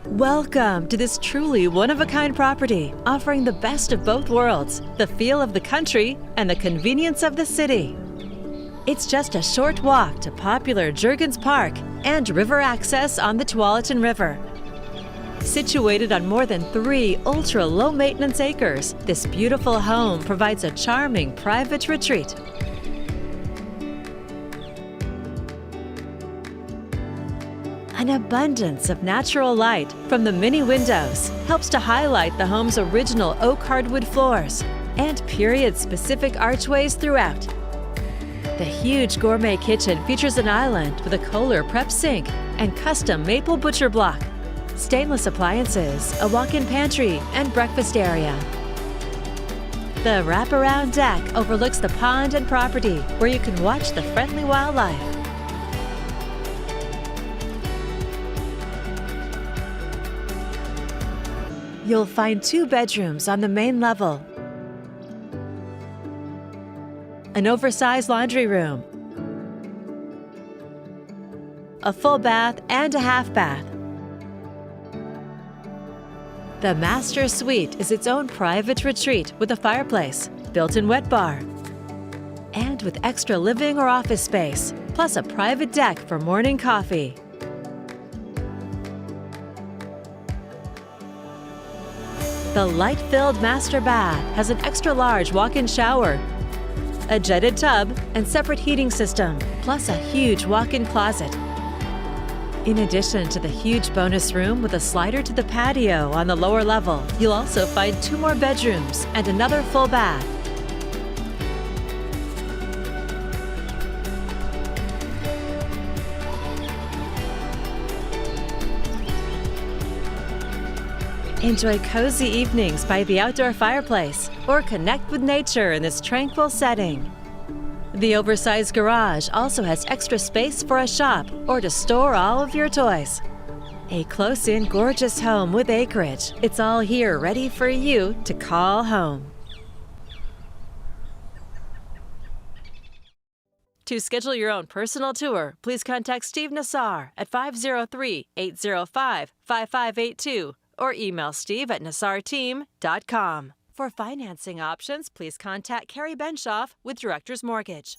Welcome to this truly one-of-a-kind property, offering the best of both worlds, the feel of the country and the convenience of the city. It's just a short walk to popular Jurgens Park and river access on the Tualatin River. Situated on more than 3 ultra-low-maintenance acres, this beautiful home provides a charming private retreat. An abundance of natural light from the many windows helps to highlight the home's original oak hardwood floors and period-specific archways throughout. The huge gourmet kitchen features an island with a Kohler prep sink and custom maple butcher block, stainless appliances, a walk-in pantry, and breakfast area. The wraparound deck overlooks the pond and property, where you can watch the friendly wildlife. You'll find 2 bedrooms on the main level, an oversized laundry room, a full bath and a half bath. The master suite is its own private retreat with a fireplace, built-in wet bar, and with extra living or office space, plus a private deck for morning coffee. The light-filled master bath has an extra-large walk-in shower, a jetted tub, and separate heating system, plus a huge walk-in closet. In addition to the huge bonus room with a slider to the patio on the lower level, you'll also find 2 more bedrooms and another full bath. Enjoy cozy evenings by the outdoor fireplace or connect with nature in this tranquil setting. The oversized garage also has extra space for a shop or to store all of your toys. A close-in, gorgeous home with acreage. It's all here ready for you to call home. To schedule your own personal tour, please contact Steve Nassar at 503-805-5582 or email steve@nassarteam.com. For financing options, please contact Carrie Benshoff with Directors Mortgage.